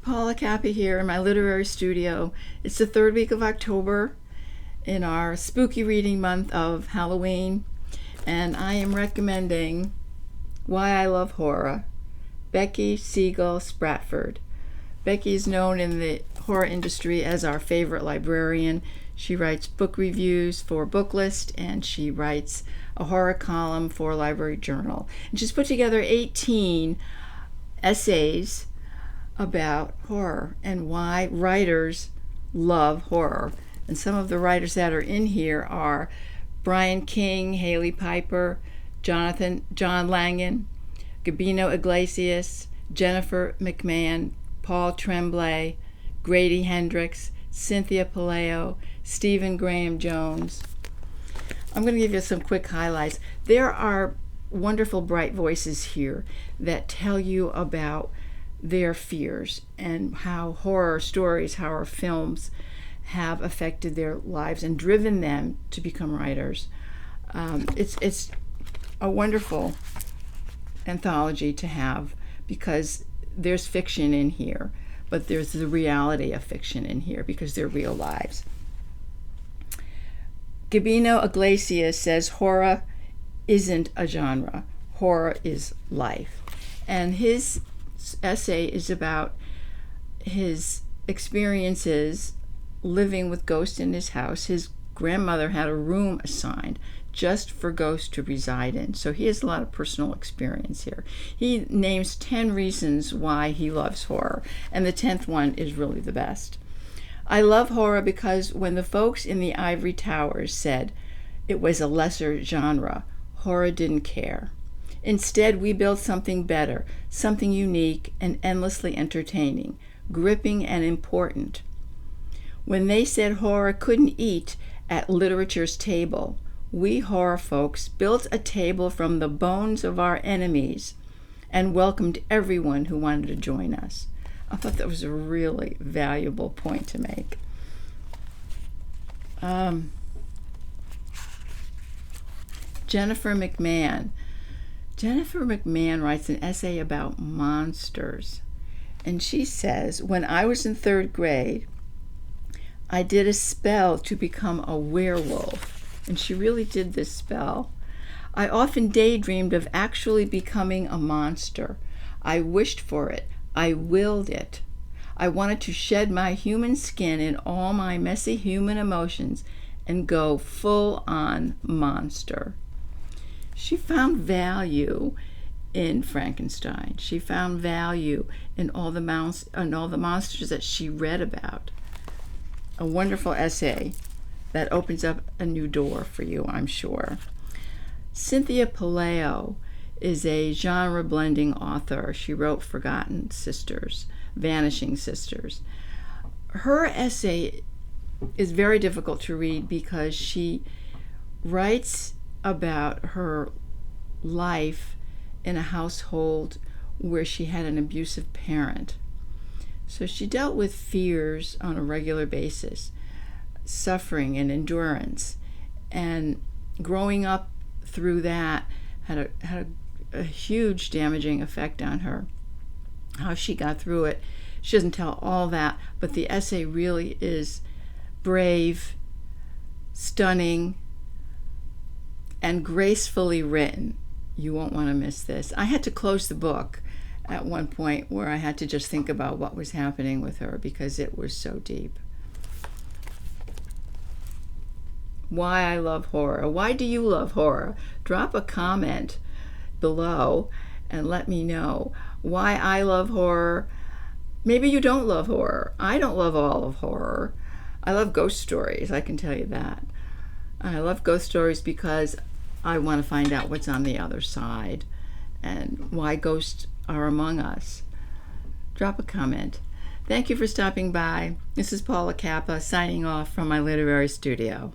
Paula Cappa here in my literary studio. It's the third week of October in our spooky reading month of Halloween, and I am recommending Why I Love Horror, Becky Siegel Spratford. Becky is known in the horror industry as our favorite librarian. She writes book reviews for Booklist, and she writes a horror column for Library Journal. And she's put together 18 essays about horror and why writers love horror. And some of the writers that are in here are Brian King, Haley Piper, John Langan, Gabino Iglesias, Jennifer McMahon, Paul Tremblay, Grady Hendrix, Cynthia Palaio, Stephen Graham Jones. I'm going to give you some quick highlights. There are wonderful bright voices here that tell you about their fears and how horror stories, horror films have affected their lives and driven them to become writers. It's a wonderful anthology to have because there's fiction in here, but there's the reality of fiction in here because they're real lives. Gabino Iglesias says horror isn't a genre, horror is life. And his essay is about his experiences living with ghosts in his house. His grandmother had a room assigned just for ghosts to reside in. So he has a lot of personal experience here. He names 10 reasons why he loves horror, and the 10th one is really the best. I love horror because when the folks in the ivory towers said it was a lesser genre, horror didn't care. Instead, we built something better, something unique and endlessly entertaining, gripping and important. When they said horror couldn't eat at literature's table, we horror folks built a table from the bones of our enemies and welcomed everyone who wanted to join us. I thought that was a really valuable point to make. Jennifer McMahon. Jennifer McMahon writes an essay about monsters, and she says, when I was in 3rd grade, I did a spell to become a werewolf, and she really did this spell. I often daydreamed of actually becoming a monster. I wished for it. I willed it. I wanted to shed my human skin and all my messy human emotions and go full-on monster. She found value in Frankenstein. She found value in all the monsters that she read about. A wonderful essay that opens up a new door for you, I'm sure. Cynthia Palaio is a genre-blending author. She wrote Forgotten Sisters, Vanishing Sisters. Her essay is very difficult to read because she writes about her life in a household where she had an abusive parent. So she dealt with fears on a regular basis, suffering and endurance, and growing up through that had a huge damaging effect on her. How she got through it, she doesn't tell all that, but the essay really is brave, stunning, and gracefully written. You won't want to miss this. I had to close the book at one point where I had to just think about what was happening with her because it was so deep. Why I love horror. Why do you love horror? Drop a comment below and let me know why I love horror. Maybe you don't love horror. I don't love all of horror. I love ghost stories, I can tell you that. I love ghost stories because I want to find out what's on the other side and why ghosts are among us. Drop a comment. Thank you for stopping by. This is Paula Cappa signing off from my literary studio.